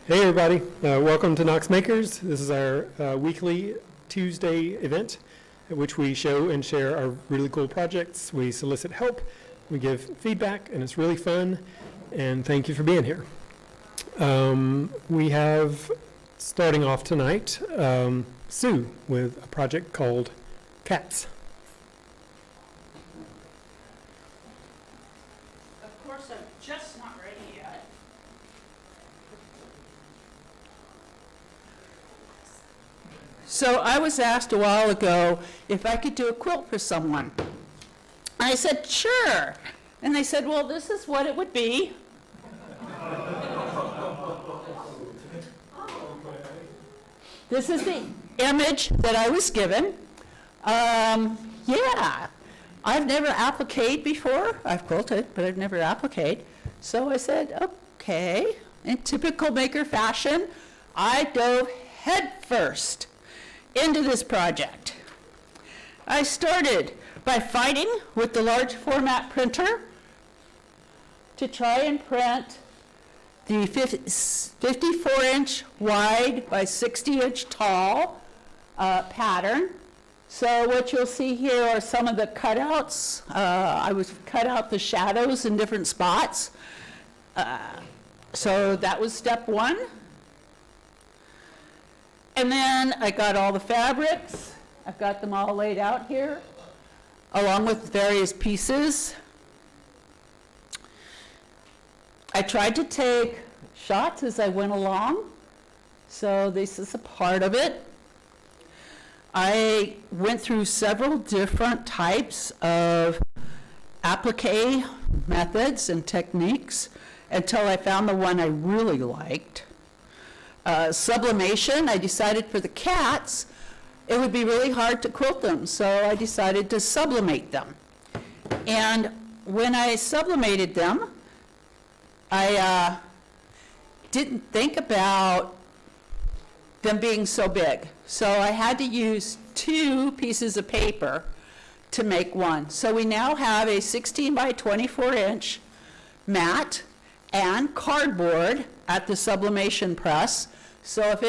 Hey everybody, welcome to Knox Makers. This is our weekly Tuesday event at which we show and share our really cool projects. We solicit help, we give feedback, and it's really fun, and thank you for being here. We have, starting off tonight, Sue with a project called Cats. Of course, I'm just not ready yet. So I was asked a while ago if I could do a quilt for someone. I said, sure. And they said, well, this is what it would be. This is the image that I was given. Yeah, I've never appliqued before. I've quilted, but I've never appliqued. So I said, okay. In typical maker fashion, I dove head first into this project. I started by fighting with the large format printer to try and print the 54-inch wide by 60-inch tall pattern. So what you'll see here are some of the cutouts. I was cut out the shadows in different spots. So that was step one. And then I got all the fabrics. I've got them all laid out here, along with various pieces. I tried to take shots as I went along, so this is a part of it. I went through several different types of applique methods and techniques until I found the one I really liked. Sublimation, I decided for the cats, it would be really hard to quilt them, so I decided to sublimate them. And when I sublimated them, I didn't think about them being so big. So I had to use 2 pieces of paper to make one. So we now have a 16 by 24 inch mat and cardboard at the sublimation press. So if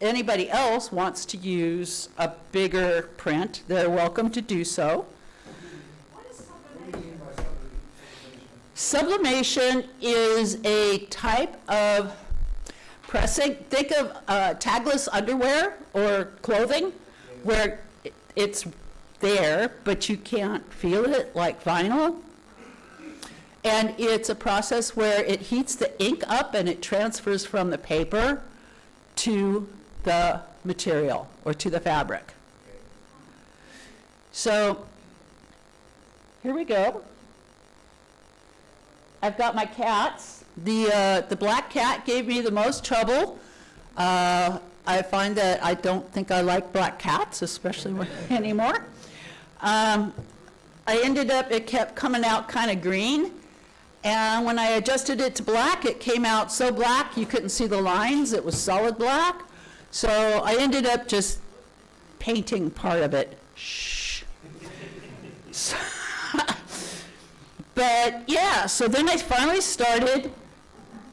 anybody else wants to use a bigger print, they're welcome to do so. What is sublimation? Sublimation is a type of pressing. Think of tagless underwear or clothing where it's there, but you can't feel it like vinyl. And it's a process where it heats the ink up and it transfers from the paper to the material or to the fabric. So here we go. I've got my cats. The black cat gave me the most trouble. I find that I don't think I like black cats, especially anymore. I ended up, it kept coming out kind of green. And when I adjusted it to black, it came out so black you couldn't see the lines. It was solid black. So I ended up just painting part of it. Shh. But yeah, so then I finally started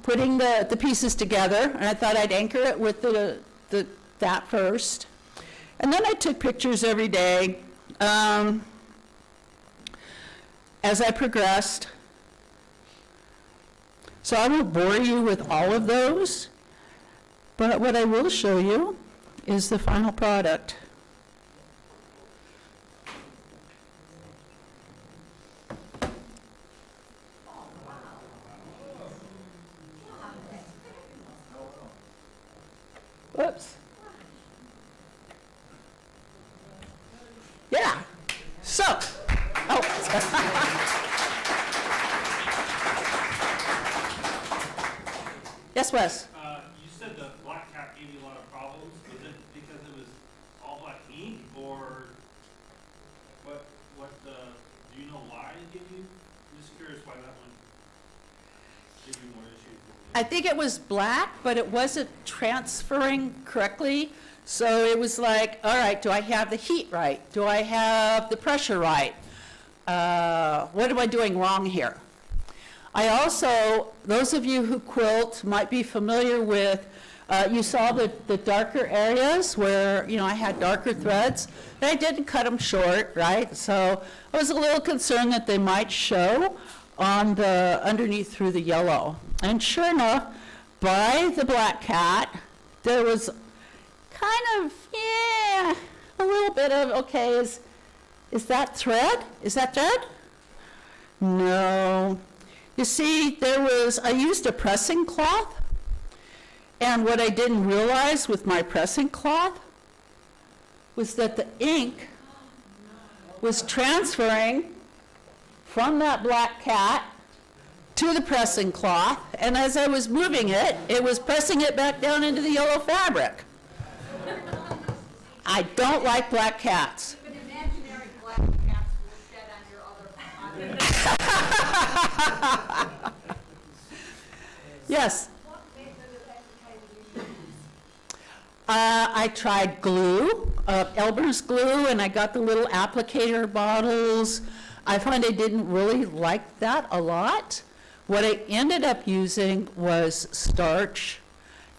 putting the pieces together, and I thought I'd anchor it with that first. And then I took pictures every day as I progressed. So I won't bore you with all of those, but what I will show you is the final product. Whoops. Yeah. So, oh. Yes, Wes? You said the black cat gave you a lot of problems. Was it because it was all black ink, or do you know why it gave you? I'm just curious why that one gave you more issues. I think it was black, but it wasn't transferring correctly. So it was like, all right, do I have the heat right? Do I have the pressure right? What am I doing wrong here? I also, those of you who quilt might be familiar with, you saw the darker areas where, I had darker threads, and I didn't cut them short, right? So I was a little concerned that they might show on the, underneath through the yellow. And sure enough, by the black cat, there was kind of, a little bit of, okay, is that thread? Is that thread? No. You see, I used a pressing cloth, and what I didn't realize with my pressing cloth was that the ink was transferring from that black cat to the pressing cloth, and as I was moving it, it was pressing it back down into the yellow fabric. I don't like black cats. But imaginary black cats will shed on your other. Yes, What method of applicator did you use? I tried glue, Elmer's glue, and I got the little applicator bottles. I find I didn't really like that a lot. What I ended up using was starch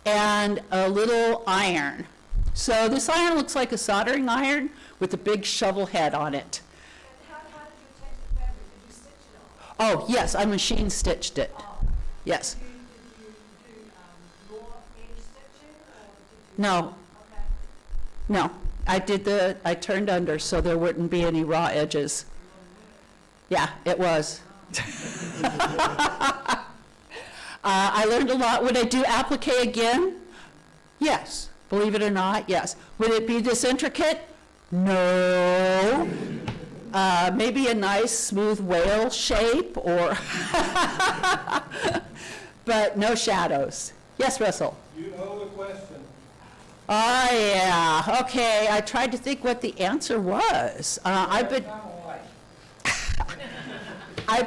and a little iron. So this iron looks like a soldering iron with a big shovel head on it. And how did you take the fabric? Did you stitch it all? Oh, yes, I machine stitched it. Oh. Yes. Did you do raw edge stitching or did you? No, Okay. no. I turned under so there wouldn't be any raw edges. Yeah, it was. I learned a lot. Would I do applique again? Yes. Believe it or not, yes. Would it be this intricate? No. Maybe a nice smooth whale shape or, but no shadows. Yes, Russell? You know the question. Oh, yeah. Okay, I tried to think what the answer was. I've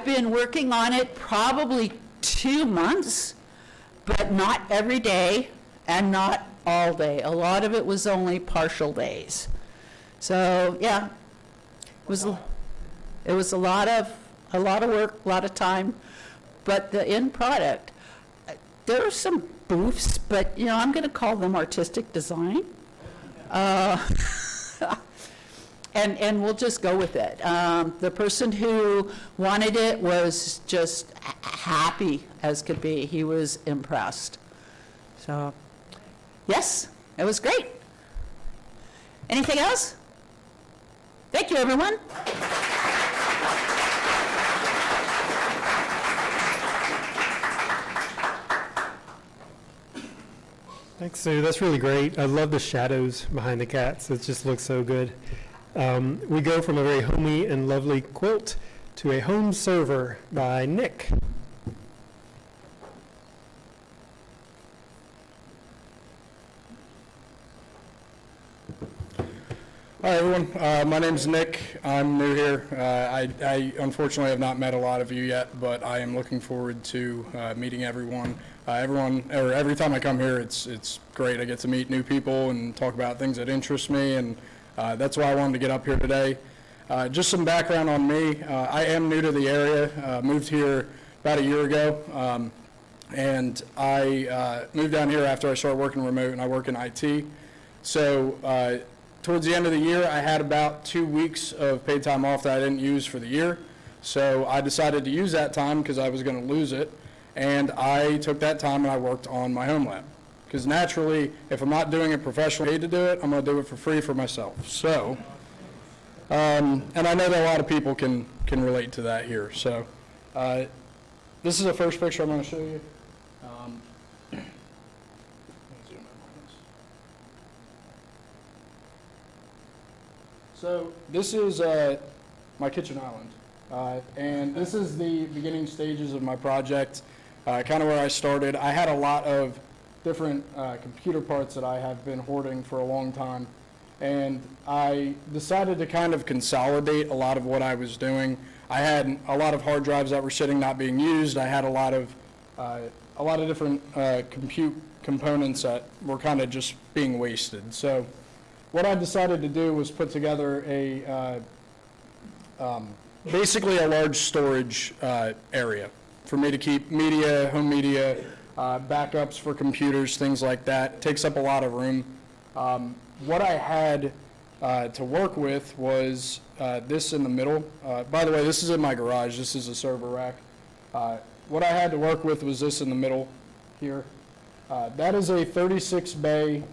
been working on it probably 2 months, but not every day and not all day. A lot of it was only partial days. So, yeah, it was a lot of work, a lot of time, but the end product, there are some boofs, but I'm going to call them artistic design. And we'll just go with it. The person who wanted it was just happy as could be. He was impressed. So, yes, it was great. Anything else? Thank you, everyone. Thanks, Sue. That's really great. I love the shadows behind the cats. It just looks so good. We go from a very homey and lovely quilt to a home server by Nick. Hi, everyone. My name's Nick. I'm new here. I unfortunately have not met a lot of you yet, but I am looking forward to meeting everyone. Every time I come here, it's great. I get to meet new people and talk about things that interest me, and that's why I wanted to get up here today. Just some background on me. I am new to the area. Moved here about a year ago, and I moved down here after I started working remote, and I work in IT. So towards the end of the year, I had about 2 weeks of paid time off that I didn't use for the year. So I decided to use that time because I was going to lose it. And I took that time and I worked on my home lab. Because naturally, if I'm not doing it professionally paid to do it, I'm going to do it for free for myself. So, and I know that a lot of people can relate to that here. So this is the first picture I'm going to show you. So this is my kitchen island, and this is the beginning stages of my project, kind of where I started. I had a lot of different computer parts that I have been hoarding for a long time, and I decided to kind of consolidate a lot of what I was doing. I had a lot of hard drives that were sitting not being used. I had a lot of different compute components that were kind of just being wasted. So what I decided to do was put together basically a large storage area for me to keep media, home media, backups for computers, things like that. Takes up a lot of room. What I had to work with was this in the middle. By the way, this is in my garage. This is a server rack. What I had to work with was this in the middle here. That is a 36 bay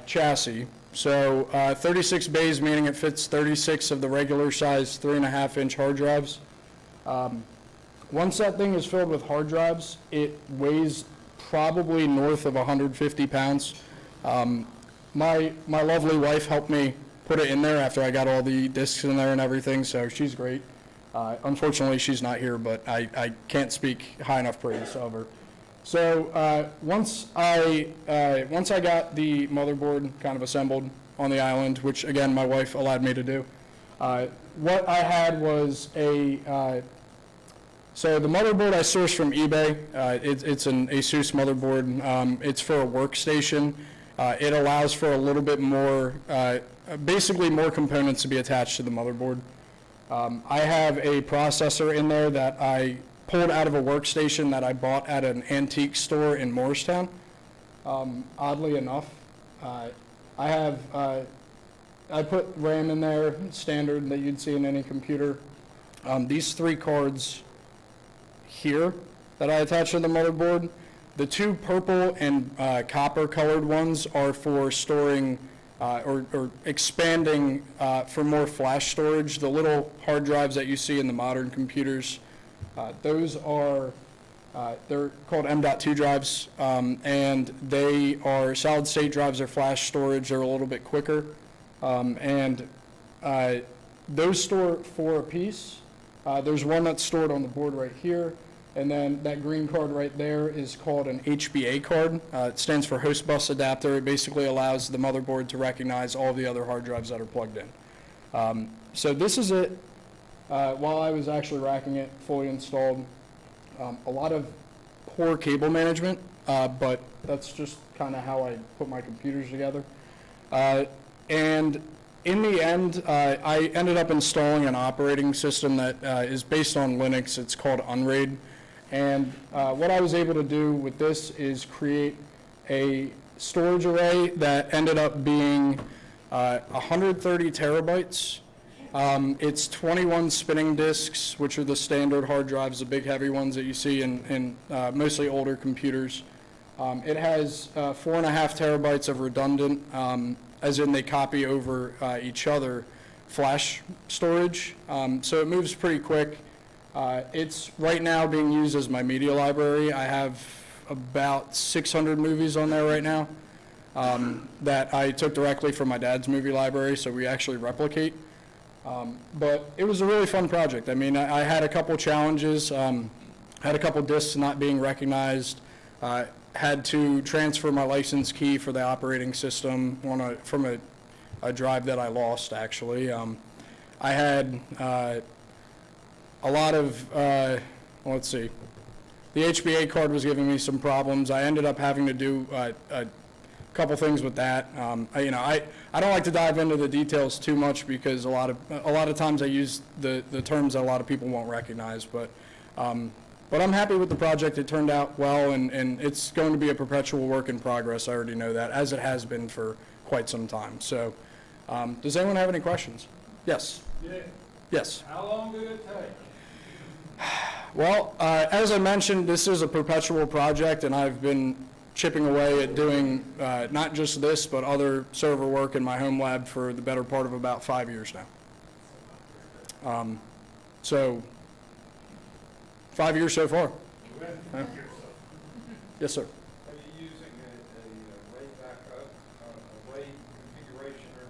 chassis. So 36 bays meaning it fits 36 of the regular size 3.5-inch hard drives. Once that thing is filled with hard drives, it weighs probably north of 150 pounds. My lovely wife helped me put it in there after I got all the discs in there and everything, so she's great. Unfortunately, she's not here, but I can't speak high enough praise of her. So once I got the motherboard kind of assembled on the island, which again my wife allowed me to do, what I had was so the motherboard I sourced from eBay. It's an Asus motherboard. It's for a workstation. It allows for a little bit more, basically more components to be attached to the motherboard. I have a processor in there that I pulled out of a workstation that I bought at an antique store in Morristown. Oddly enough, I put RAM in there, standard that you'd see in any computer. These 3 cards here that I attach to the motherboard, the 2 purple and copper colored ones are for storing or expanding for more flash storage. The little hard drives that you see in the modern computers, those are, they're called M.2 drives, and they are solid state drives or flash storage. They're a little bit quicker, and those store 4 apiece. There's one that's stored on the board right here, and then that green card right there is called an HBA card. It stands for host bus adapter. It basically allows the motherboard to recognize all the other hard drives that are plugged in. So this is it. While I was actually racking it, fully installed. A lot of poor cable management, but that's just kind of how I put my computers together. And in the end, I ended up installing an operating system that is based on Linux. It's called Unraid. And what I was able to do with this is create a storage array that ended up being 130 terabytes. It's 21 spinning disks, which are the standard hard drives, the big heavy ones that you see in mostly older computers. It has 4.5 terabytes of redundant, as in they copy over each other, flash storage. So it moves pretty quick. It's right now being used as my media library. I have about 600 movies on there right now that I took directly from my dad's movie library, so we actually replicate. But it was a really fun project. I mean, I had a couple challenges, had a couple disks not being recognized, had to transfer my license key for the operating system from a drive that I lost, actually. I had a lot of, let's see, the HBA card was giving me some problems. I ended up having to do a couple things with that. I don't like to dive into the details too much because a lot of times I use the terms that a lot of people won't recognize, but I'm happy with the project. It turned out well, and it's going to be a perpetual work in progress. I already know that, as it has been for quite some time. So does anyone have any questions? Yes. Yeah. Yes. How long did it take? Well, as I mentioned, this is a perpetual project, and I've been chipping away at doing not just this, but other server work in my home lab for the better part of about 5 years now. So 5 years so far. Yeah. Yes, sir. Are you using a RAID backup, a RAID configuration or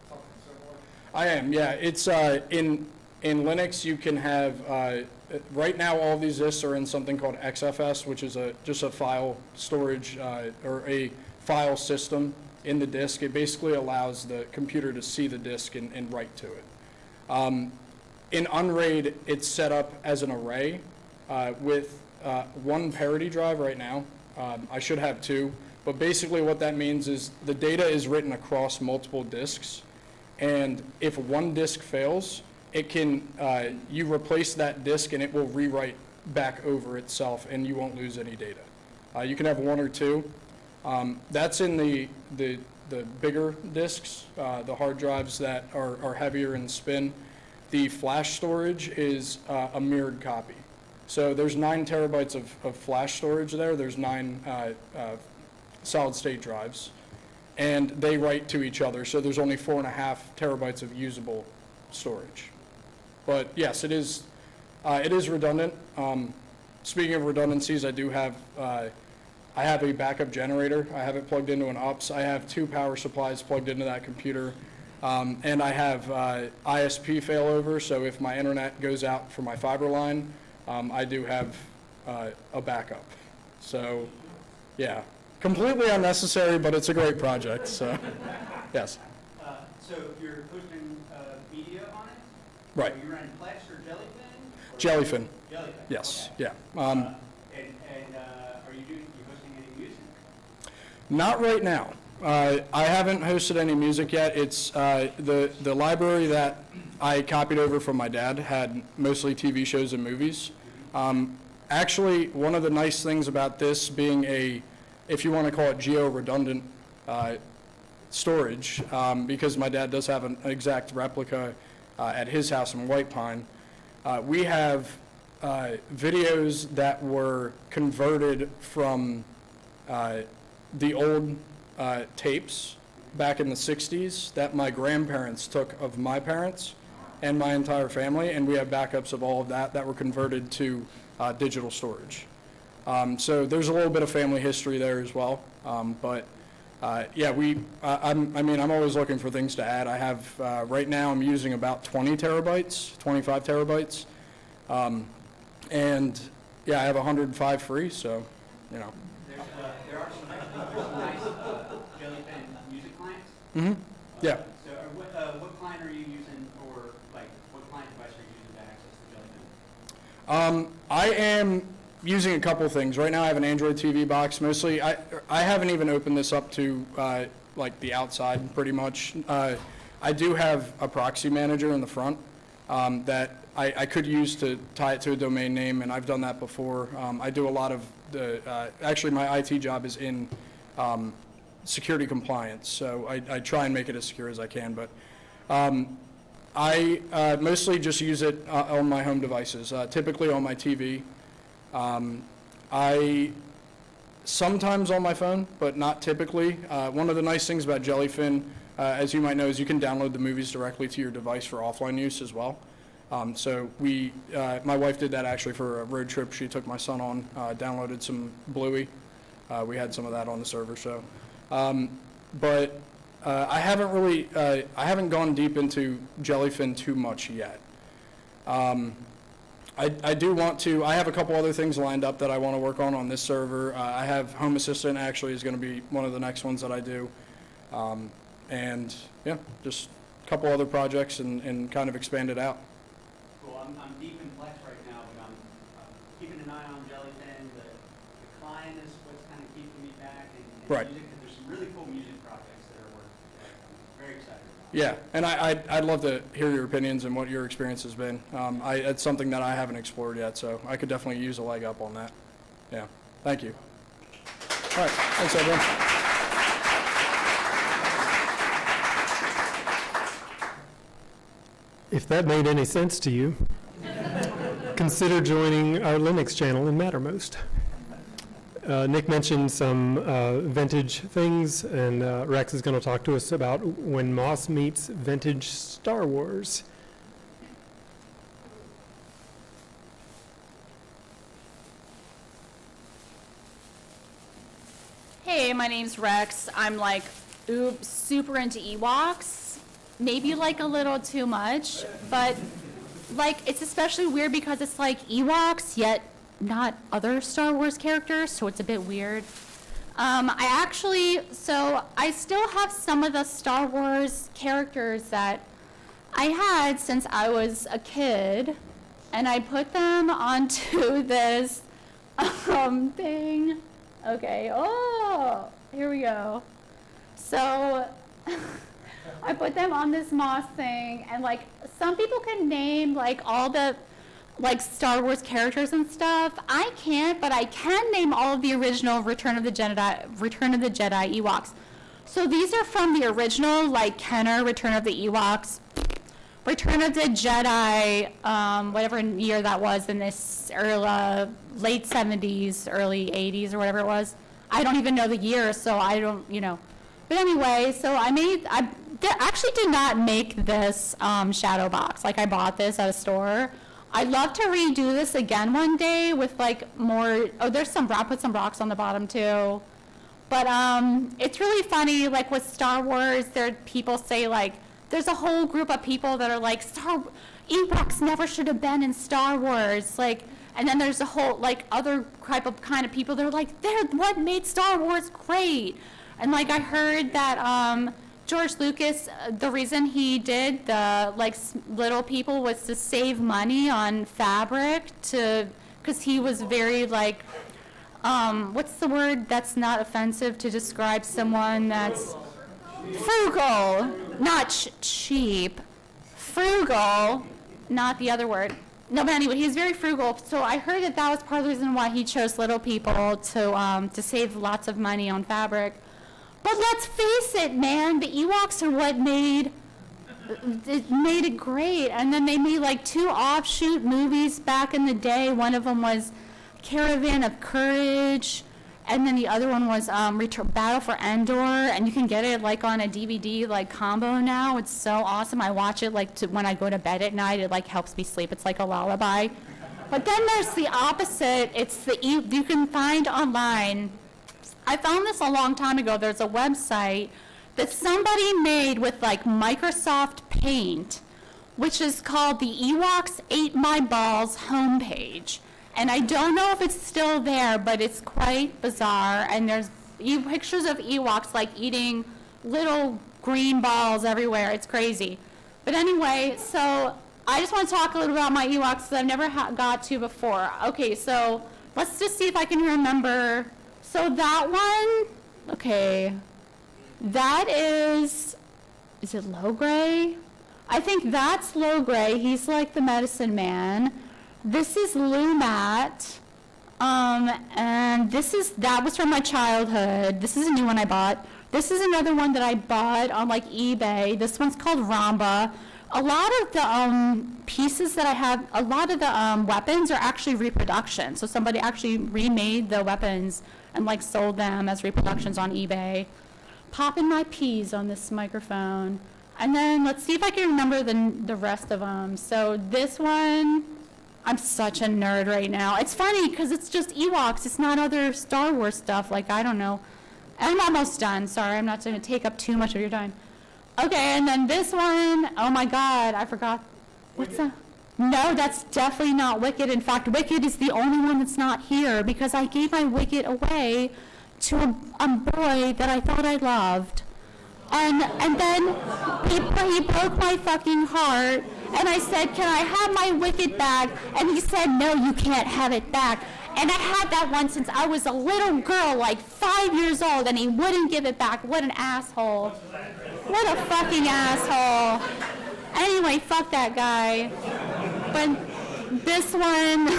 something similar? I am, yeah. It's in Linux, you can have, right now all these disks are in something called XFS, which is just a file storage or a file system in the disk. It basically allows the computer to see the disk and write to it. In Unraid, it's set up as an array with one parity drive right now. I should have 2, but basically what that means is the data is written across multiple disks, and if one disk fails, it can, you replace that disk and it will rewrite back over itself, and you won't lose any data. You can have one or two. That's in the bigger disks, the hard drives that are heavier in spin. The flash storage is a mirrored copy. So there's 9 terabytes of flash storage there. There's 9 solid state drives, and they write to each other. So there's only 4.5 terabytes of usable storage. But yes, it is redundant. Speaking of redundancies, I do have I have a backup generator. I have it plugged into an UPS. I have 2 power supplies plugged into that computer. And I have ISP failover, so if my internet goes out for my fiber line, I do have a backup. So, yeah, completely unnecessary, but it's a great project, so, yes. So you're posting media on it? Right. Are you running Plex or Jellyfin? Jellyfin, Jellyfin. yes, okay. yeah. And are you hosting any music? Not right now. I haven't hosted any music yet. It's the library that I copied over from my dad had mostly TV shows and movies. Actually, one of the nice things about this being if you want to call it geo-redundant storage, because my dad does have an exact replica at his house in White Pine, we have videos that were converted from the old tapes back in the 60s that my grandparents took of my parents and my entire family, and we have backups of all of that were converted to digital storage. So there's a little bit of family history there as well, but yeah, I'm always looking for things to add. I have, right now I'm using about 20 terabytes, 25 terabytes, and yeah, I have 105 free, so, you know. There are some nice Jellyfin music clients. Mm-hmm, yeah. So what client are you using, or like what client device are you using to access the Jellyfin? I am using a couple things. Right now I have an Android TV box. Mostly, I haven't even opened this up to like the outside pretty much. I do have a proxy manager in the front that I could use to tie it to a domain name, and I've done that before. I do a lot of actually my IT job is in security compliance, so I try and make it as secure as I can, but I mostly just use it on my home devices, typically on my TV. I sometimes on my phone, but not typically. One of the nice things about Jellyfin, as you might know, is you can download the movies directly to your device for offline use as well. So my wife did that actually for a road trip she took my son on, downloaded some Bluey. We had some of that on the server, so. But I haven't gone deep into Jellyfin too much yet. I do want to, I have a couple other things lined up that I want to work on this server. I have Home Assistant actually is going to be one of the next ones that I do. And yeah, just a couple other projects and kind of expand it out. Cool. I'm deep in Plex right now, but I'm keeping an eye on Jellyfin. The client is what's kind of keeping me back, and Right. music, there's some really cool music projects that are working. I'm very excited about. Yeah, and I'd love to hear your opinions and what your experience has been. It's something that I haven't explored yet, so I could definitely use a leg up on that. Yeah, thank you. All right, thanks everyone. If that made any sense to you, consider joining our Linux channel in Mattermost. Nick mentioned some vintage things, and Rex is going to talk to us about when Moss meets vintage Star Wars. Hey, my name's Rex. I'm like, super into Ewoks. Maybe like a little too much, but like it's especially weird because it's like Ewoks, yet not other Star Wars characters, so it's a bit weird. I still have some of the Star Wars characters that I had since I was a kid, and I put them onto this thing. Okay, oh, here we go. So I put them on this Moss thing, and like some people can name like all the like Star Wars characters and stuff. I can't, but I can name all of the original Return of the Jedi Ewoks. So these are from the original, like Kenner, Return of the Ewoks, Return of the Jedi, whatever year that was in this late 70s, early 80s or whatever it was. I don't even know the year, so I don't, But anyway, so I actually did not make this shadow box. Like I bought this at a store. I'd love to redo this again one day with like more, I put some rocks on the bottom too. But it's really funny, like with Star Wars, people say like, there's a whole group of people that are like, Ewoks never should have been in Star Wars. Like, and then there's a whole like other kind of people that are like, they're what made Star Wars great. And like I heard that George Lucas, the reason he did the like little people was to save money on fabric because he was very like, what's the word that's not offensive to describe someone that's frugal, not cheap, frugal, not the other word. No, but anyway, he's very frugal. So I heard that was part of the reason why he chose little people to save lots of money on fabric. But let's face it, man, the Ewoks are what made it great. And then they made like 2 offshoot movies back in the day. One of them was Caravan of Courage, and then the other one was Battle for Endor, and you can get it like on a DVD like combo now. It's so awesome. I watch it like when I go to bed at night. It like helps me sleep. It's like a lullaby. But then there's the opposite. It's you can find online. I found this a long time ago. There's a website that somebody made with like Microsoft Paint, which is called the Ewoks Ate My Balls homepage. And I don't know if it's still there, but it's quite bizarre. And there's pictures of Ewoks like eating little green balls everywhere. It's crazy. But anyway, so I just want to talk a little about my Ewoks that I've never got to before. Okay, so let's just see if I can remember. So that one, okay, that is it Logray? I think that's Logray. He's like the medicine man. This is Lumat, and that was from my childhood. This is a new one I bought. This is another one that I bought on like eBay. This one's called Ramba. A lot of the pieces that I have, a lot of the weapons are actually reproduction. So somebody actually remade the weapons and like sold them as reproductions on eBay. Popping my peas on this microphone. And then let's see if I can remember the rest of them. So this one, I'm such a nerd right now. It's funny because it's just Ewoks. It's not other Star Wars stuff. Like, I don't know. I'm almost done. Sorry, I'm not going to take up too much of your time. Okay, and then this one, oh my God, I forgot. What's that? No, that's definitely not Wicked. In fact, Wicked is the only one that's not here because I gave my Wicked away to a boy that I thought I loved. And then he broke my fucking heart, and I said, can I have my Wicked back? And he said, no, you can't have it back. And I had that one since I was a little girl, like 5 years old, and he wouldn't give it back. What an asshole. What a fucking asshole. Anyway, fuck that guy. But this one,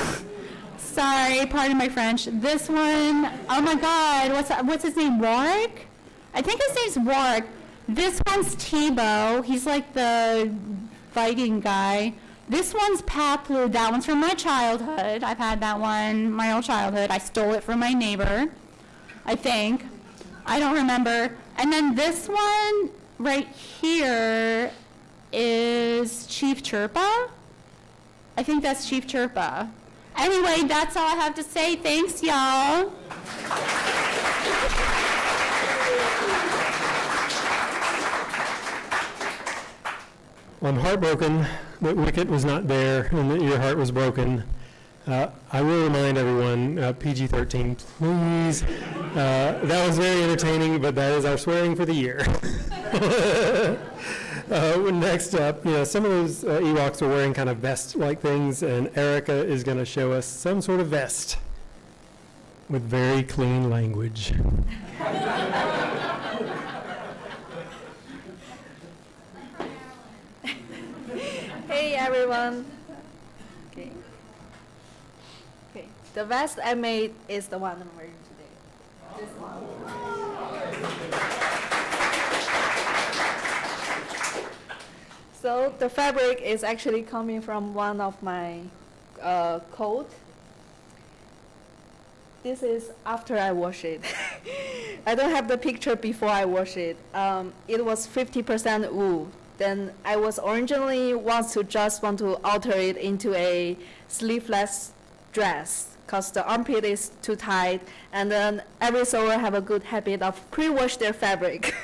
sorry, pardon my French. This one, oh my God, what's his name, Warwick? I think his name's Warwick. This one's Tebow. He's like the fighting guy. This one's Paplu. That one's from my childhood. I've had that one my whole childhood. I stole it from my neighbor, I think. I don't remember. And then this one right here is Chief Chirpa. I think that's Chief Chirpa. Anyway, that's all I have to say. Thanks, y'all. Well, I'm heartbroken that Wicket was not there and that your heart was broken. I will remind everyone, PG-13, please. That was very entertaining, but that is our swearing for the year. Next up, some of those Ewoks are wearing kind of vest-like things, and Erica is going to show us some sort of vest with very clean language. Hey everyone. Okay. The vest I made is the one I'm wearing today. This one. So the fabric is actually coming from one of my coat. This is after I wash it. I don't have the picture before I wash it. It was 50% wool. Then I was originally want to alter it into a sleeveless dress because the armpit is too tight, and then every sewer have a good habit of pre-wash their fabric.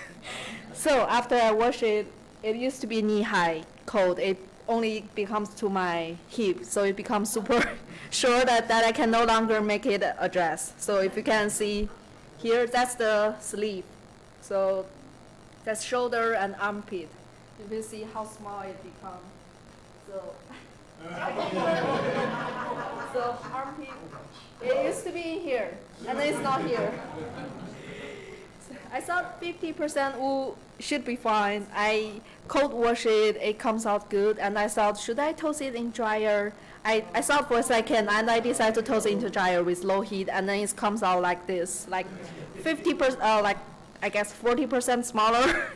So after I wash it, it used to be knee-high coat. It only becomes to my hip, so it becomes super short that I can no longer make it a dress. So if you can see here, that's the sleeve. So that's shoulder and armpit. You will see how small it becomes. So, so armpit, it used to be in here, and then it's not here. I thought 50% wool should be fine. I cold wash it, it comes out good, and I thought, should I toss it in dryer? I thought for a second, and I decided to toss it into dryer with low heat, and then it comes out like this, like 50%, like I guess 40% smaller.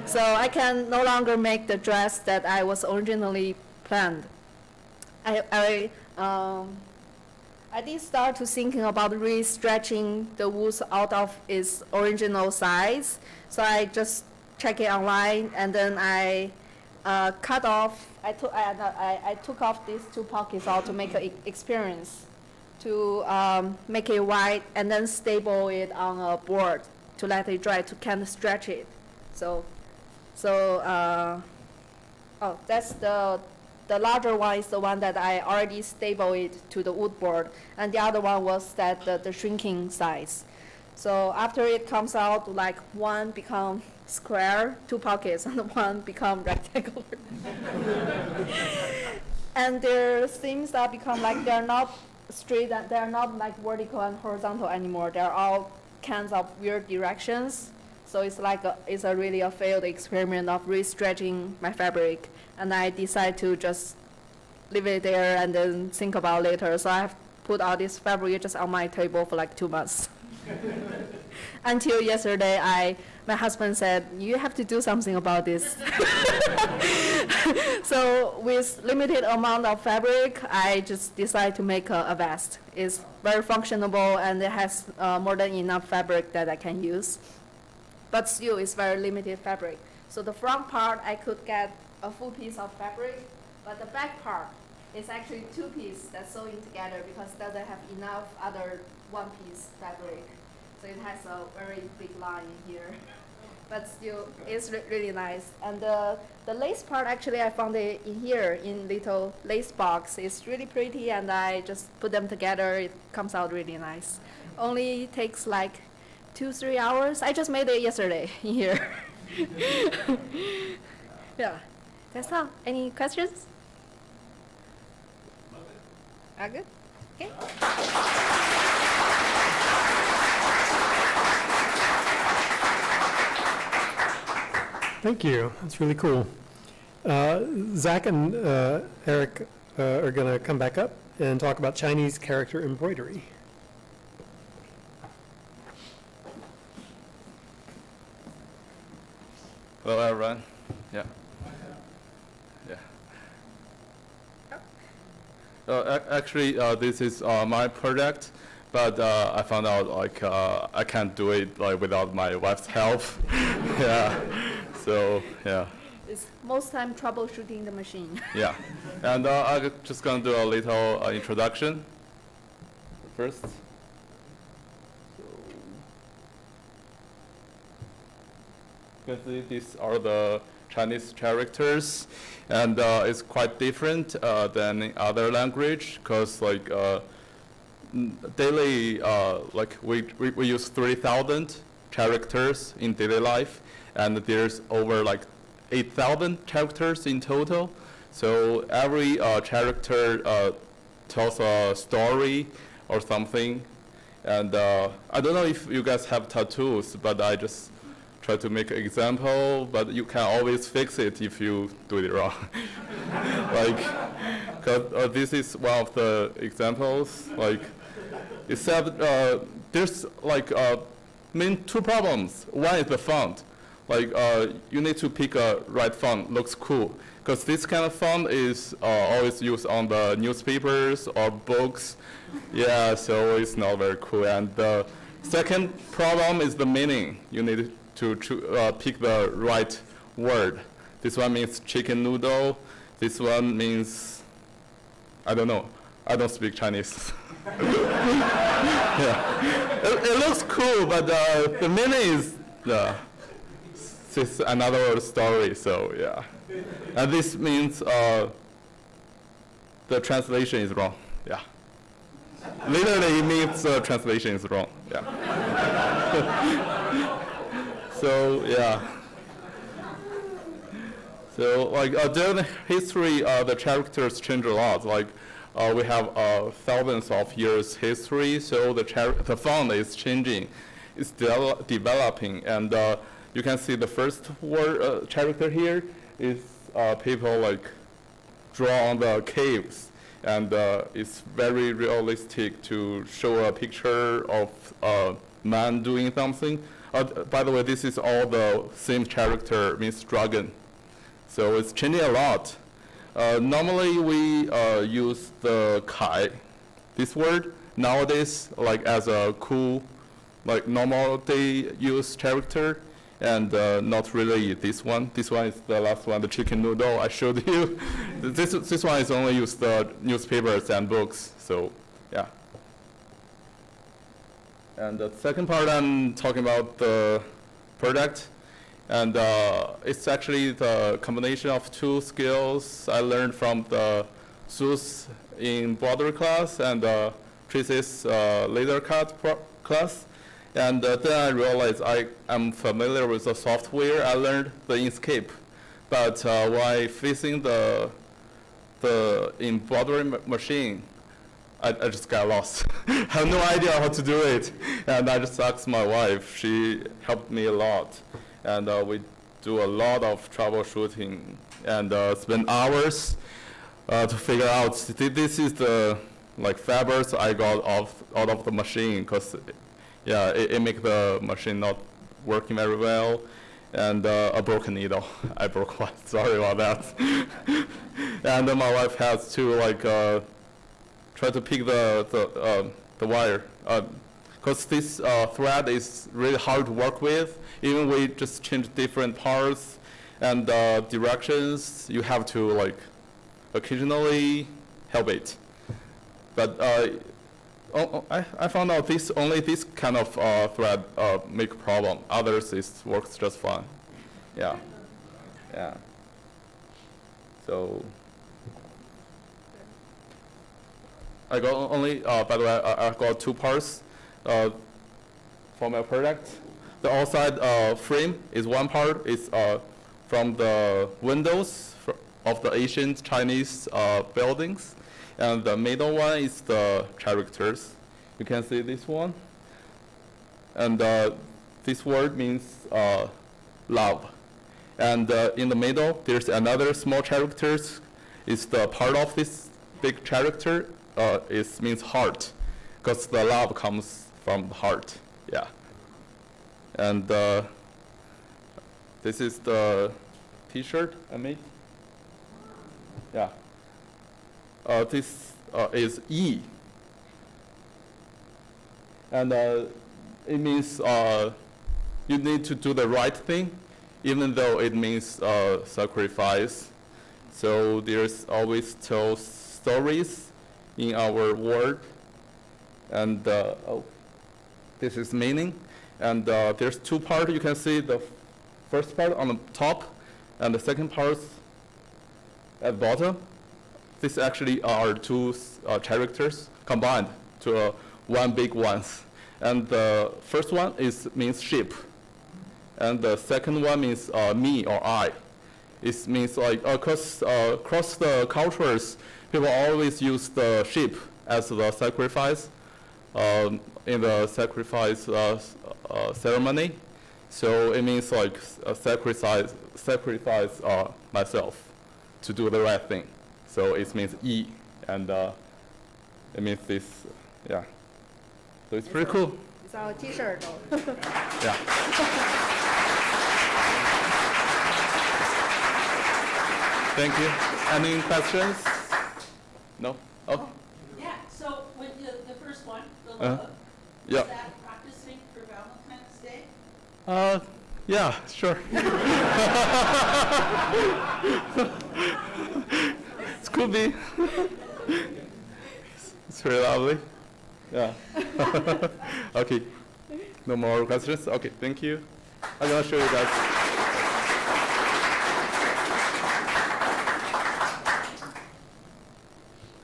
So I can no longer make the dress that I was originally planned. I did start to thinking about re-stretching the wool out of its original size. So I just check it online, and then I cut off. I took off these two pockets out to make an experience, to make it wide, and then stable it on a board to let it dry to kind of stretch it. So that's the larger one is the one that I already stable it to the wood board, and the other one was that the shrinking size. So after it comes out, like one become square, two pockets, and one become rectangular. And their seams are become like they're not straight, and they're not like vertical and horizontal anymore. They're all kinds of weird directions. So it's like it's really a failed experiment of re-stretching my fabric, and I decided to just leave it there and then think about later. So I have put all this fabric just on my table for like 2 months. Until yesterday, my husband said, you have to do something about this. So with limited amount of fabric, I just decided to make a vest. It's very functional, and it has more than enough fabric that I can use. But still, it's very limited fabric. So the front part, I could get a full piece of fabric, but the back part is actually 2 pieces that's sewing together because it doesn't have enough other one-piece fabric. So it has a very big line here. But still, it's really nice. And the lace part, actually, I found it in here in little lace box. It's really pretty, and I just put them together. It comes out really nice. Only takes like 2-3 hours. I just made it yesterday in here. Yeah, that's all. Any questions? All good? Okay. Thank you. That's really cool. Zach and Eric are going to come back up and talk about Chinese character embroidery. Hello, everyone. Yeah. Actually, this is my project, but I found out like I can't do it like without my wife's help. Yeah. So yeah. It's most time troubleshooting the machine. Yeah. And I'm just gonna do a little introduction first. You can see these are the Chinese characters, and it's quite different than other language because like daily like we use 3,000 characters in daily life, and there's over like 8,000 characters in total. So every character tells a story or something. And I don't know if you guys have tattoos, but I just try to make an example, but you can always fix it if you do it wrong. Like, cause this is one of the examples. Like, except there's like main two problems. One is the font. Like you need to pick a right font, looks cool. Because this kind of font is always used on the newspapers or books. Yeah, so it's not very cool. And the second problem is the meaning. You need to pick the right word. This one means chicken noodle. This one means, I don't know. I don't speak Chinese. Yeah. It looks cool, but the meaning is it's another story. So yeah, and this means the translation is wrong. Yeah, literally it means the translation is wrong. Yeah. So yeah. So like during history, the characters change a lot. Like we have thousands of years history, so the font is changing, it's developing, and you can see the first word character here is people like draw on the caves, and it's very realistic to show a picture of a man doing something. By the way, this is all the same character, means dragon. So it's changing a lot. Normally we use the kai, this word, nowadays like as a cool, like normal day use character, and not really this one. This one is the last one, the chicken noodle I showed you. This one is only used the newspapers and books, so yeah. And the second part I'm talking about the product. And it's actually the combination of two skills I learned from the Sue's embroidery class and Tracy's laser cut class. And then I realized I am familiar with the software. I learned the Inkscape. But while facing the embroidery machine, I just got lost. I have no idea how to do it. And I just asked my wife. She helped me a lot. And we do a lot of troubleshooting and spend hours to figure out this is the like fibers I got out of the machine, because yeah, it make the machine not working very well, and a broken needle. I broke one. Sorry about that. And my wife has to like try to pick the wire. Because this thread is really hard to work with. Even we just change different parts and directions, you have to like occasionally help it. But I found out only this kind of thread make a problem. Others it works just fine. Yeah, yeah. So I got only. By the way, I got two parts for my product. The outside frame is one part. It's from the windows of the ancient Chinese buildings. And the middle one is the characters. You can see this one. And this word means love. And in the middle, there's another small characters. It's the part of this big character. It means heart, because the love comes from the heart. Yeah. And this is the T-shirt I made. Yeah. This is E. And it means you need to do the right thing, even though it means sacrifice. So there's always tell stories in our word. And this is meaning. And there's two parts. You can see the first part on the top and the second part at the bottom. These actually are two characters combined to one big one. And the first one means sheep. And the second one means me or I. It means like, across the cultures, people always use the sheep as the sacrifice in the sacrifice ceremony. So it means like sacrifice myself to do the right thing. So it means E, and it means this, yeah. So it's pretty cool. It's our T-shirt though. Yeah. Thank you. Any questions? No? Oh, Yeah, so with the first one, the logo, yeah. is that practicing for Valentine's Day? Yeah, sure. It could be. It's very lovely. Yeah. Okay. No more questions? Okay, thank you. I'm gonna show you guys.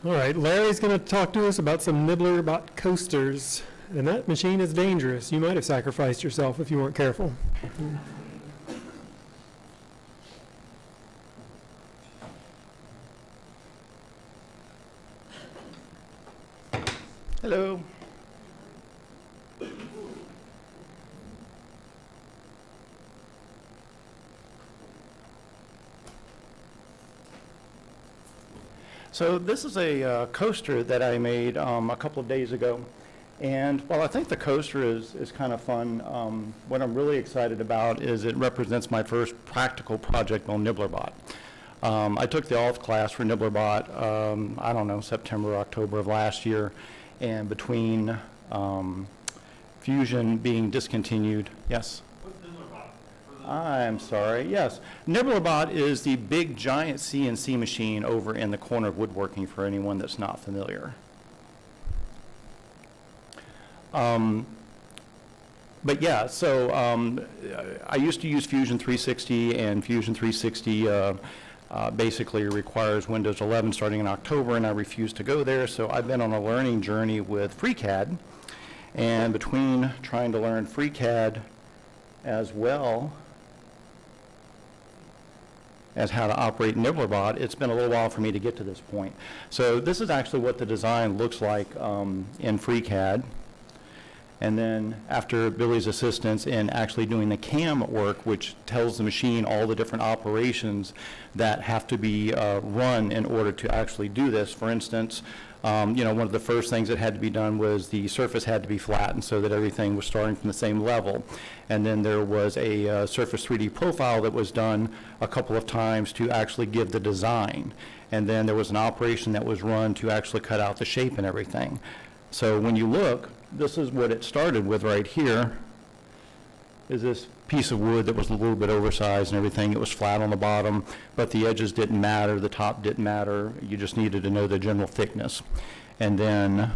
All right, Larry's going to talk to us about some NibblerBot coasters, and that machine is dangerous. You might have sacrificed yourself if you weren't careful. Hello. So this is a coaster that I made a couple of days ago. And while I think the coaster is kind of fun, what I'm really excited about is it represents my first practical project on NibblerBot. I took the alt class for NibblerBot, I don't know, September, October of last year. And between Fusion being discontinued, yes? What's NibblerBot? I'm sorry, yes. NibblerBot is the big giant CNC machine over in the corner of woodworking for anyone that's not familiar. But yeah, so I used to use Fusion 360, and Fusion 360 basically requires Windows 11 starting in October, and I refused to go there, so I've been on a learning journey with FreeCAD, and between trying to learn FreeCAD as well as how to operate NibblerBot, it's been a little while for me to get to this point. So this is actually what the design looks like in FreeCAD. And then after Billy's assistance in actually doing the CAM work, which tells the machine all the different operations that have to be run in order to actually do this. For instance, you know, one of the first things that had to be done was the surface had to be flattened so that everything was starting from the same level. And then there was a surface 3D profile that was done a couple of times to actually give the design. And then there was an operation that was run to actually cut out the shape and everything. So when you look, this is what it started with right here, is this piece of wood that was a little bit oversized and everything. It was flat on the bottom, but the edges didn't matter, the top didn't matter. You just needed to know the general thickness. And then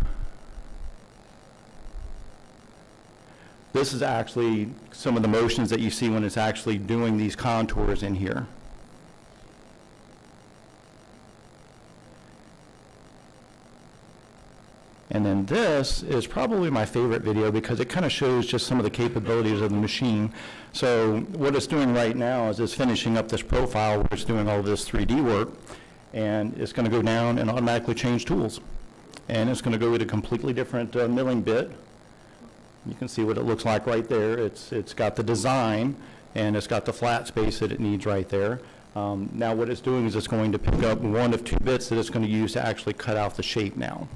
this is actually some of the motions that you see when it's actually doing these contours in here. And then this is probably my favorite video because it kind of shows just some of the capabilities of the machine. So what it's doing right now is it's finishing up this profile where it's doing all of this 3D work, and it's going to go down and automatically change tools. And it's going to go with a completely different milling bit. You can see what it looks like right there. It's got the design, and it's got the flat space that it needs right there. Now what it's doing is it's going to pick up one of two bits that it's going to use to actually cut out the shape now.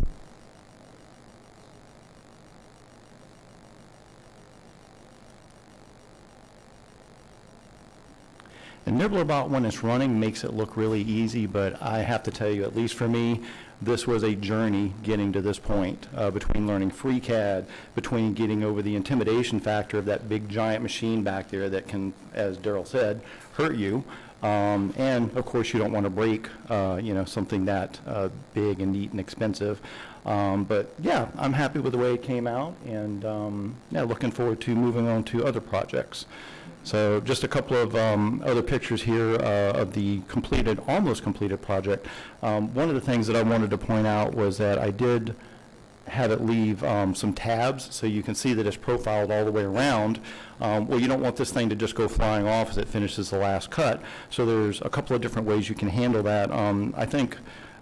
And NibblerBot, when it's running, makes it look really easy, but I have to tell you, at least for me, this was a journey getting to this point, between learning FreeCAD, between getting over the intimidation factor of that big giant machine back there that can, as Daryl said, hurt you. And of course, you don't want to break, you know, something that big and neat and expensive. But yeah, I'm happy with the way it came out, and yeah, looking forward to moving on to other projects. So just a couple of other pictures here of the completed, almost completed project. One of the things that I wanted to point out was that I did have it leave some tabs so you can see that it's profiled all the way around. Well, you don't want this thing to just go flying off as it finishes the last cut. So there's a couple of different ways you can handle that. I think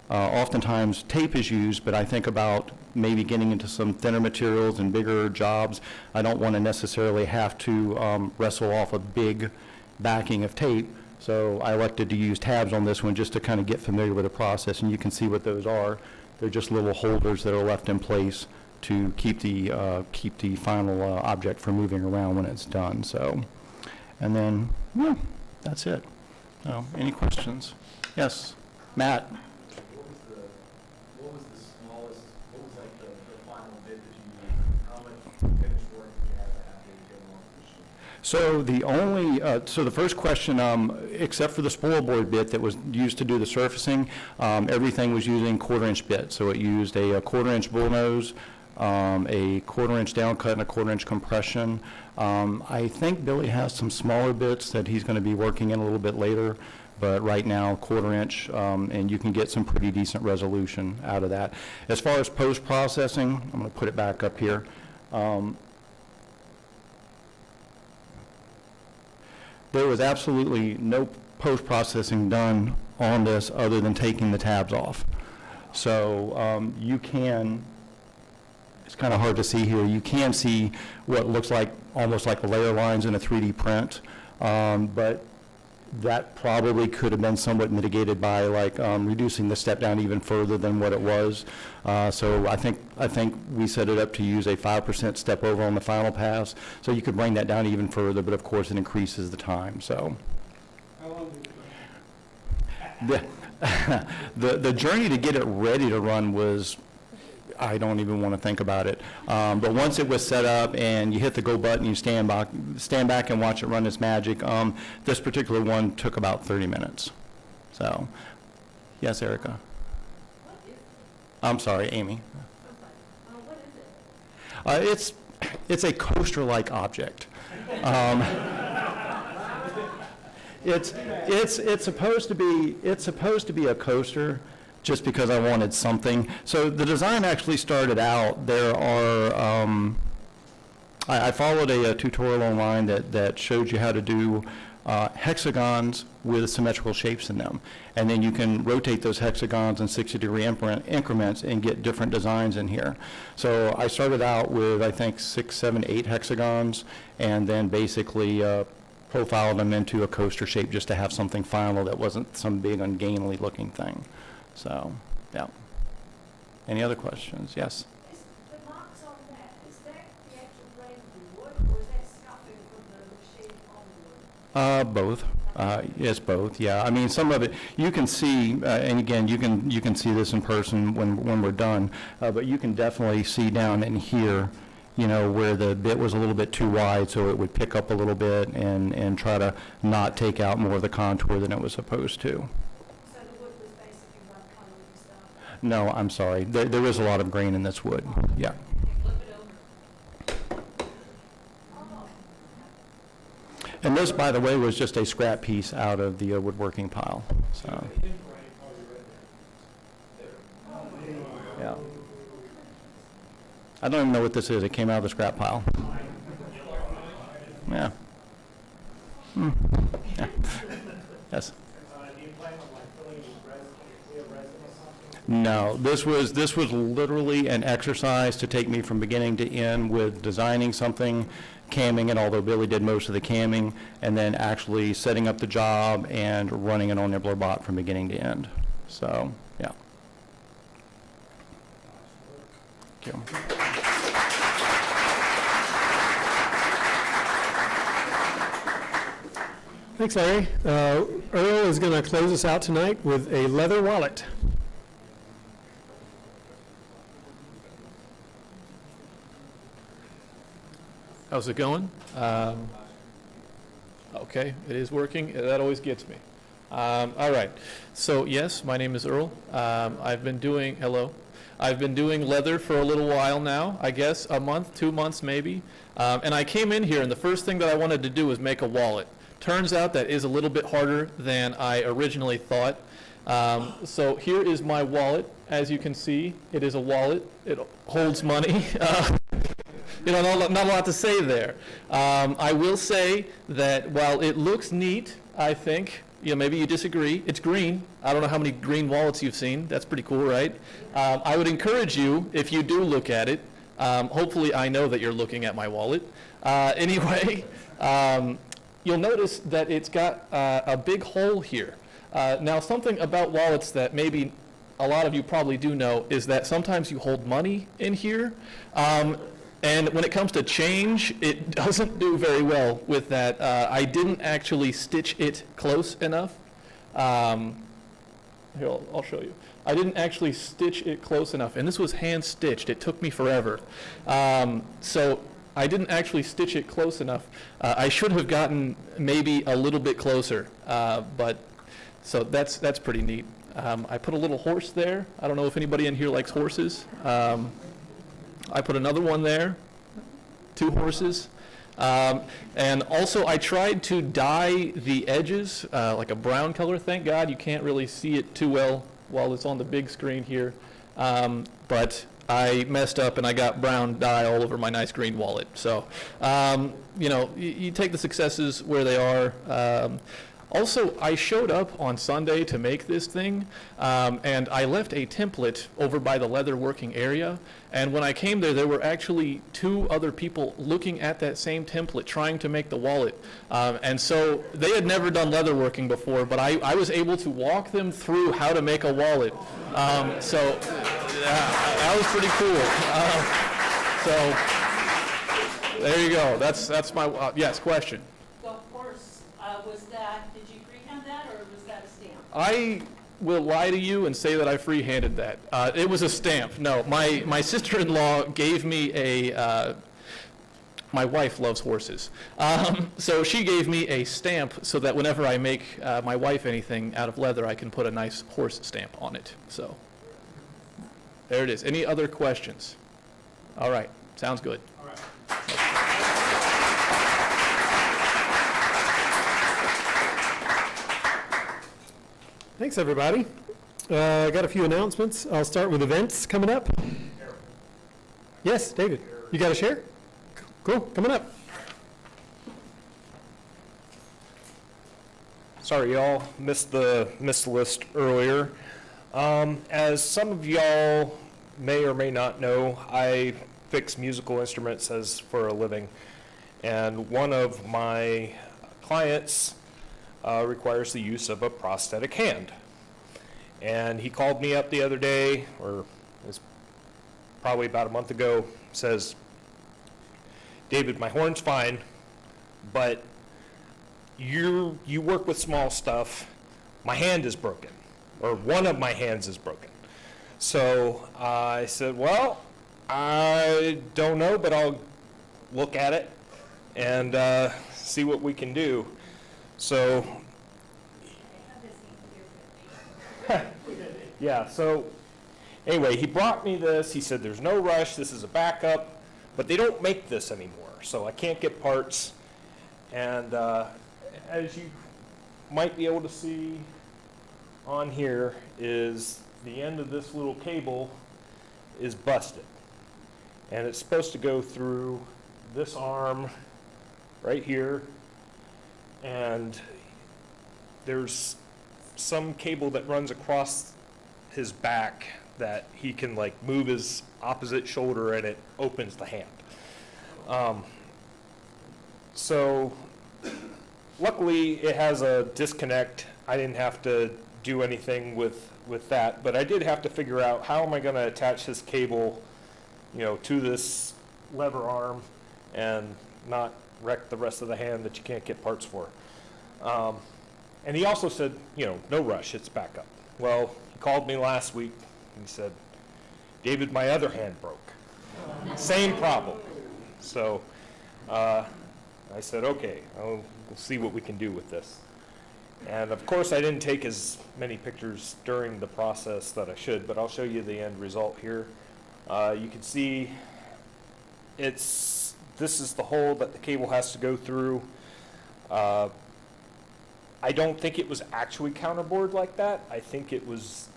oftentimes tape is used, but I think about maybe getting into some thinner materials and bigger jobs. I don't want to necessarily have to wrestle off a big backing of tape. So I elected to use tabs on this one just to kind of get familiar with the process, and you can see what those are. They're just little holders that are left in place to keep the final object from moving around when it's done. So, and then, yeah, that's it. So, any questions? Yes, Matt? What was the smallest, what was like the final bit that you used? How much finished work did you have to get along the machine? So the only, so the first question, except for the spoil board bit that was used to do the surfacing, everything was using 1/4-inch bits. So it used a 1/4-inch bullnose, a 1/4-inch downcut, and a 1/4-inch compression. I think Billy has some smaller bits that he's going to be working in a little bit later, but right now 1/4-inch, and you can get some pretty decent resolution out of that. As far as post-processing, I'm going to put it back up here. There was absolutely no post-processing done on this other than taking the tabs off. So you can, it's kind of hard to see here, you can see what looks like, almost like layer lines in a 3D print, but that probably could have been somewhat mitigated by like reducing the step down even further than what it was. So I think we set it up to use a 5% step over on the final pass, so you could bring that down even further, but of course it increases the time. So How long did you the journey to get it ready to run was, I don't even want to think about it. But once it was set up and you hit the go button, you stand back and watch it run its magic. This particular one took about 30 minutes. So, yes, Erica. I'm sorry, Amy. It's a coaster-like object. It's supposed to be a coaster, just because I wanted something. So the design actually started out, there are, I followed a tutorial online that showed you how to do hexagons with symmetrical shapes in them. And then you can rotate those hexagons in 60-degree increments and get different designs in here. So I started out with, I think, 6, 7, 8 hexagons, and then basically profiled them into a coaster shape just to have something final that wasn't some big ungainly looking thing. So, yeah. Any other questions? Yes? Is the marks on that, is that the actual blade of the wood, or is that scuffing from the machine on the wood? Both. Yes, both. Yeah. I mean, some of it you can see, and again, you can see this in person when we're done. But you can definitely see down in here, you know, where the bit was a little bit too wide, so it would pick up a little bit and try to not take out more of the contour than it was supposed to. So the wood was basically one colour when you started? No, I'm sorry. There is a lot of grain in this wood. Yeah. Flip it over. And this, by the way, was just a scrap piece out of the woodworking pile. So, yeah. I don't even know what this is. It came out of the scrap pile. Yeah. Hmm. Yeah. Yes. No, this was literally an exercise to take me from beginning to end with designing something, camming it, although Billy did most of the camming, and then actually setting up the job and running it on NibblerBot from beginning to end. So, yeah. Thank you. Thanks, Larry. Earl is going to close us out tonight with a leather wallet. How's it going? Okay, it is working. That always gets me. All right. So yes, my name is Earl. I've been doing leather for a little while now, I guess, a month, 2 months maybe. And I came in here and the first thing that I wanted to do was make a wallet. Turns out that is a little bit harder than I originally thought. So here is my wallet. As you can see, it is a wallet. It holds money. You know, not a lot to say there. I will say that while it looks neat, I think, you know, maybe you disagree, it's green. I don't know how many green wallets you've seen. That's pretty cool, right? I would encourage you, if you do look at it, hopefully I know that you're looking at my wallet. Anyway, you'll notice that it's got a big hole here. Now, something about wallets that maybe a lot of you probably do know, is that sometimes you hold money in here. And when it comes to change, it doesn't do very well with that. I didn't actually stitch it close enough. Here, I'll show you. I didn't actually stitch it close enough, and this was hand stitched. It took me forever. So I didn't actually stitch it close enough. I should have gotten maybe a little bit closer, but so that's pretty neat. I put a little horse there. I don't know if anybody in here likes horses. I put another one there, 2 horses. And also I tried to dye the edges like a brown color. Thank God you can't really see it too well while it's on the big screen here. But I messed up and I got brown dye all over my nice green wallet. So, you know, you take the successes where they are. Also, I showed up on Sunday to make this thing, and I left a template over by the leather working area. And when I came there, there were actually 2 other people looking at that same template, trying to make the wallet. And so they had never done leather working before, but I was able to walk them through how to make a wallet. So that was pretty cool. So there you go. That's my, yes, question. The horse, did you freehand that, or was that a stamp? I will lie to you and say that I free-handed that. It was a stamp. No, my sister-in-law gave me a, my wife loves horses. So she gave me a stamp so that whenever I make my wife anything out of leather, I can put a nice horse stamp on it. So there it is. Any other questions? All right, sounds good. All right. Thanks, everybody. I got a few announcements. I'll start with events coming up. Yes, David, you got to share? Cool, coming up. Sorry, y'all missed the list earlier. As some of y'all may or may not know, I fix musical instruments for a living, and one of my clients requires the use of a prosthetic hand. And he called me up the other day, or it was probably about a month ago, says, David, my horn's fine, but you work with small stuff. My hand is broken, or one of my hands is broken. So I said, well, I don't know, but I'll look at it and see what we can do. So, yeah, so anyway, he brought me this. He said, there's no rush. This is a backup, but they don't make this anymore, so I can't get parts. And as you might be able to see on here is the end of this little cable is busted. And it's supposed to go through this arm right here. And there's some cable that runs across his back that he can like move his opposite shoulder and it opens the hand. So luckily it has a disconnect. I didn't have to do anything with that, but I did have to figure out how am I going to attach this cable, to this lever arm and not wreck the rest of the hand that you can't get parts for. And he also said, no rush, it's back up. Well, he called me last week and he said, David, my other hand broke. Same problem. So I said, okay, we'll see what we can do with this. And of course, I didn't take as many pictures during the process that I should, but I'll show you the end result here. You can see this is the hole that the cable has to go through. I don't think it was actually counterbored like that. I think it was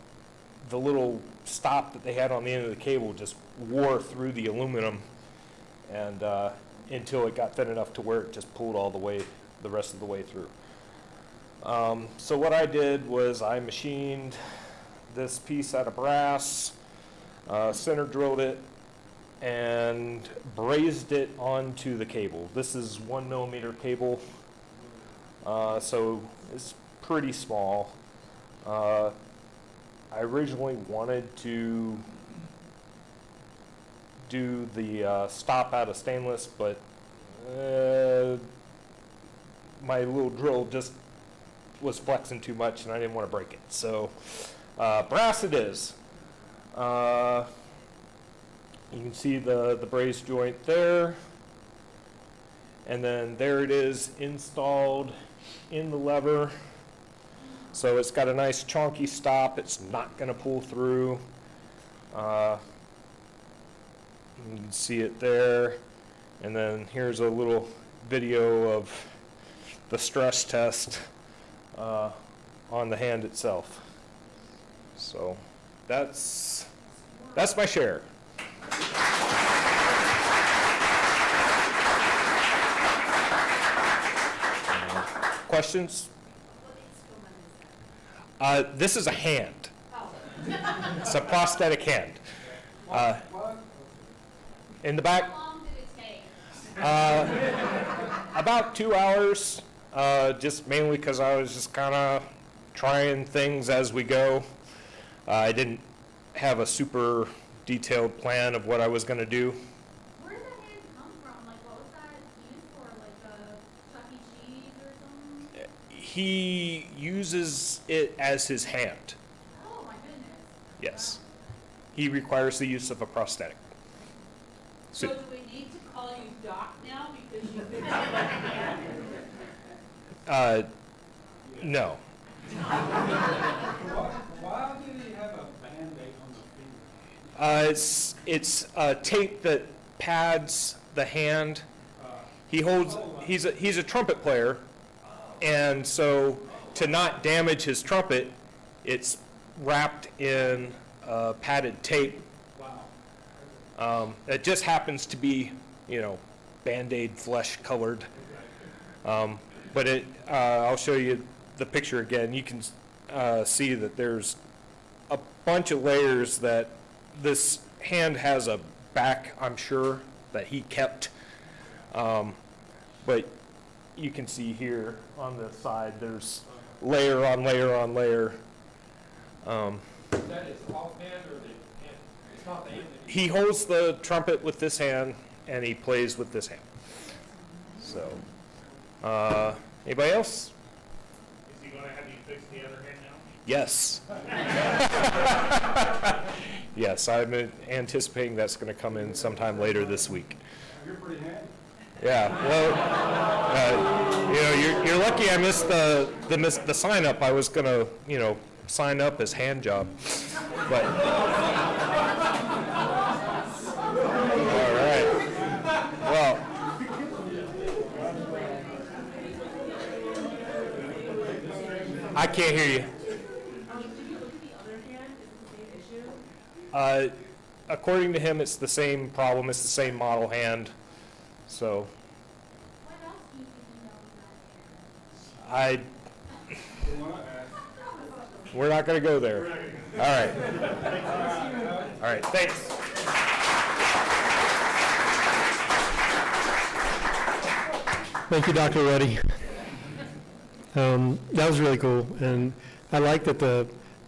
the little stop that they had on the end of the cable just wore through the aluminum and until it got thin enough to where it just pulled all the rest of the way through. So what I did was I machined this piece out of brass, center drilled it, and brazed it onto the cable. This is 1 millimeter cable, so it's pretty small. I I originally wanted to do the stop out of stainless, but my little drill just was flexing too much and I didn't want to break it. So brass it is. You can see the braze joint there. And then there it is installed in the lever. So it's got a nice chunky stop. It's not going to pull through. You can see it there. And then here's a little video of the stress test on the hand itself. So that's my share. Questions? This is a hand. It's a prosthetic hand. In the back? How long did it take? About 2 hours, just mainly because I was just kind of trying things as we go. I didn't have a super detailed plan of what I was going to do. Where did that hand come from? Like, what was that used for? Like a Chuck E. Cheese or something? He uses it as his hand. Oh, my goodness. Yes. He requires the use of a prosthetic. So do we need to call you Doc now because you picked up my hand? No. Why did he have a Band-Aid on the finger? It's tape that pads the hand. He's a trumpet player, and so to not damage his trumpet, it's wrapped in padded tape. It just happens to be, Band-Aid flesh colored. But I'll show you the picture again. You can see that there's a bunch of layers that this hand has a back, I'm sure, that he kept. But you can see here on the side, there's layer on layer on layer. That is offhand or the hand? It's not the hand. He holds the trumpet with this hand, and he plays with this hand. So, anybody else? Is he gonna have you fix the other hand now? Yes. Yes, I'm anticipating that's going to come in sometime later this week. You're pretty handy. Yeah, well, you're lucky I missed the sign up. I was going to, sign up as hand job, but. All right. Well. I can't hear you. Did you look at the other hand? Is it the same issue? According to him, it's the same problem. It's the same model hand. So. What else do you think you know about it? We're not going to go there. All right. All right. Thanks. Thank you, Dr. Ruddy. That was really cool, and I like that the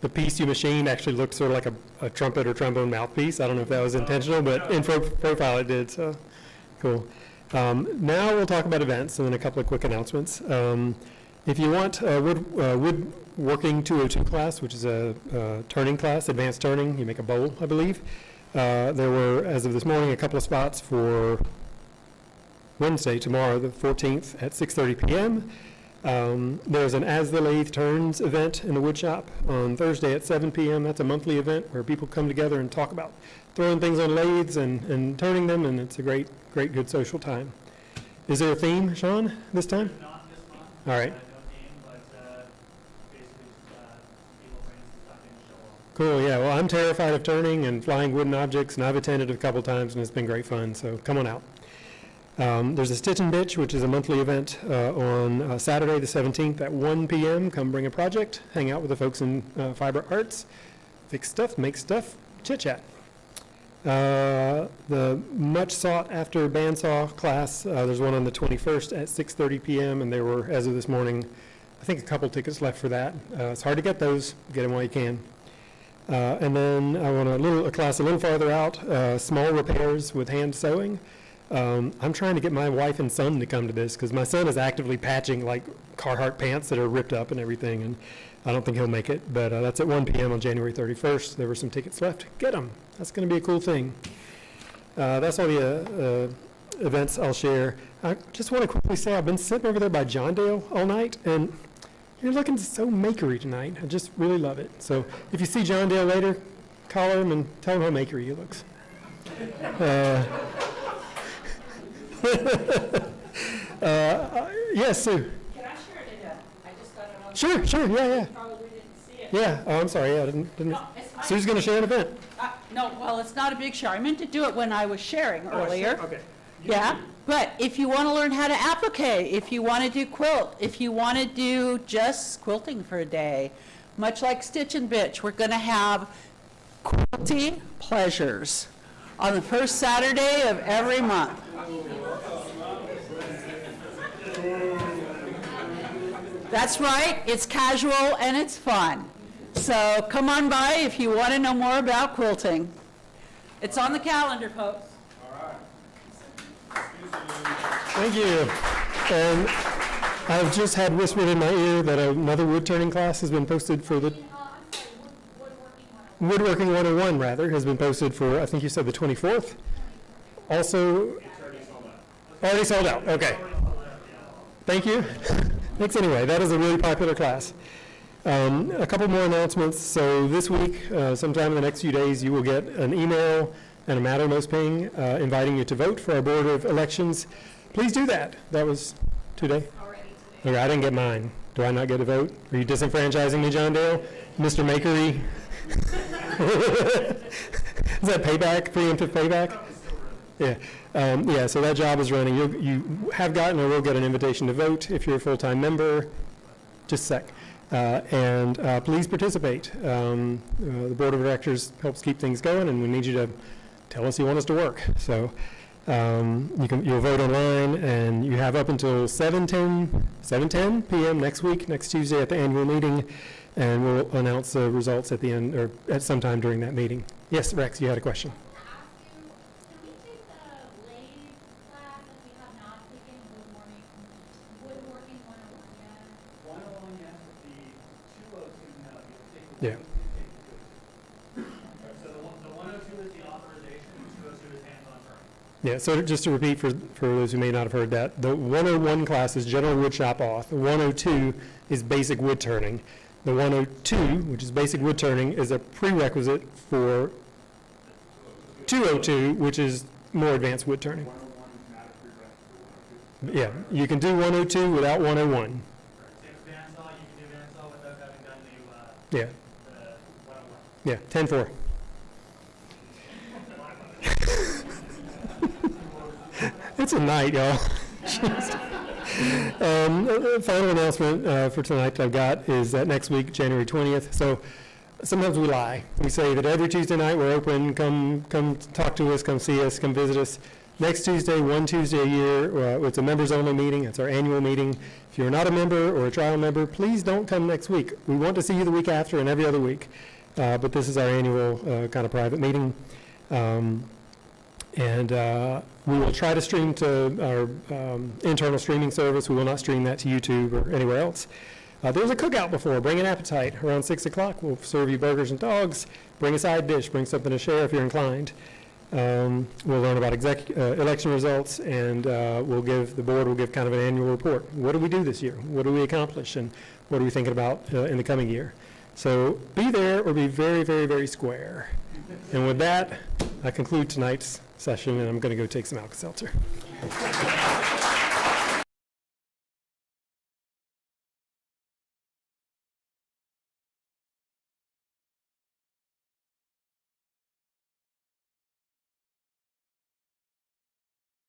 piece you machined actually looked sort of like a trumpet or trombone mouthpiece. I don't know if that was intentional, but in profile it did, so cool. Now we'll talk about events and then a couple of quick announcements. If you want a woodworking 202 class, which is a turning class, advanced turning, you make a bowl, I believe. There were, as of this morning, a couple of spots for Wednesday, tomorrow, the 14th at 6:30 p.m. There's an As the Lathe Turns event in the wood shop on Thursday at 7 p.m. That's a monthly event where people come together and talk about throwing things on lathes and turning them, and it's a great, good social time. Is there a theme, Sean, this time? Not this month. All right. No theme, but basically just people bring stuff in to show off. Cool, yeah. Well, I'm terrified of turning and flying wooden objects, and I've attended a couple times, and it's been great fun, so come on out. There's a Stitch and Bitch, which is a monthly event on Saturday the 17th at 1 p.m. Come bring a project, hang out with the folks in Fiber Arts, fix stuff, make stuff, chit-chat. The much sought-after bandsaw class, there's one on the 21st at 6:30 p.m., and there were, as of this morning, I think a couple tickets left for that. It's hard to get those. Get them while you can. And then I want a class a little farther out, small repairs with hand sewing. I'm trying to get my wife and son to come to this because my son is actively patching like Carhartt pants that are ripped up and everything, and I don't think he'll make it, but that's at 1 p.m. on January 31st. There were some tickets left. Get them. That's going to be a cool thing. That's all the events I'll share. I just want to quickly say I've been sitting over there by John Dale all night, and you're looking so makery tonight. I just really love it. So if you see John Dale later, call him and tell him how makery he looks. Yes, Sue. Can I share it? I just got it on. Sure, yeah. Probably didn't see it. Yeah, oh, I'm sorry, yeah, I didn't. No, it's fine. Sue's gonna share an event. No, well, it's not a big share. I meant to do it when I was sharing earlier. Okay. Yeah, but if you want to learn how to applique, if you want to do quilt, if you want to do just quilting for a day, much like Stitch and Bitch, we're going to have quilty pleasures on the first Saturday of every month. That's right, it's casual and it's fun. So come on by if you want to know more about quilting. It's on the calendar, folks. Thank you. And I've just had whispered in my ear that another wood turning class has been posted for the Woodworking 101 rather, has been posted for, I think you said the 24th. Also, already sold out, okay. Thank you. Thanks anyway, that is a really popular class. A couple more announcements. So this week, sometime in the next few days, you will get an email and a Mattermost ping inviting you to vote for our Board of Elections. Please do that. That was today? Already today. Okay, I didn't get mine. Do I not get a vote? Are you disenfranchising me, John Dale? Mr. Makery? Is that payback, preemptive payback? Yeah. Yeah, so that job is running. You have gotten or will get an invitation to vote if you're a full-time member. Just a sec. And please participate. The Board of Directors helps keep things going, and we need you to tell us you want us to work. So you'll vote online, and you have up until 7:10 p.m. next week, next Tuesday at the annual meeting, and we'll announce the results at the end or at some time during that meeting. Yes, Rex, you had a question. Yeah. So the 102 is the authorization, and 202 is hands-on turning. Yeah, so just to repeat for those who may not have heard that, the 101 class is general wood shop auth. The 102 is basic wood turning. The 102, which is basic wood turning, is a prerequisite for 202, which is more advanced wood turning. 101 is not a prerequisite for 102. Yeah, you can do 102 without 101. Take bandsaw, you can do bandsaw without having done the Yeah, 101. yeah, 10-4. It's a night, y'all. Final announcement for tonight that I've got is that next week, January 20th. So sometimes we lie. We say that every Tuesday night we're open. Come talk to us. Come see us. Come visit us. Next Tuesday, one Tuesday a year, it's a members-only meeting. It's our annual meeting. If you're not a member or a trial member, please don't come next week. We want to see you the week after and every other week. But this is our annual kind of private meeting. And we will try to stream to our internal streaming service. We will not stream that to YouTube or anywhere else. There's a cookout before. Bring an appetite. Around 6 o'clock, we'll serve you burgers and dogs. Bring a side dish. Bring something to share if you're inclined. We'll learn about election results, and the board will give kind of an annual report. What did we do this year? What did we accomplish? And what are we thinking about in the coming year? So be there or be very, very, very square. And with that, I conclude tonight's session, and I'm going to go take some Alka-Seltzer.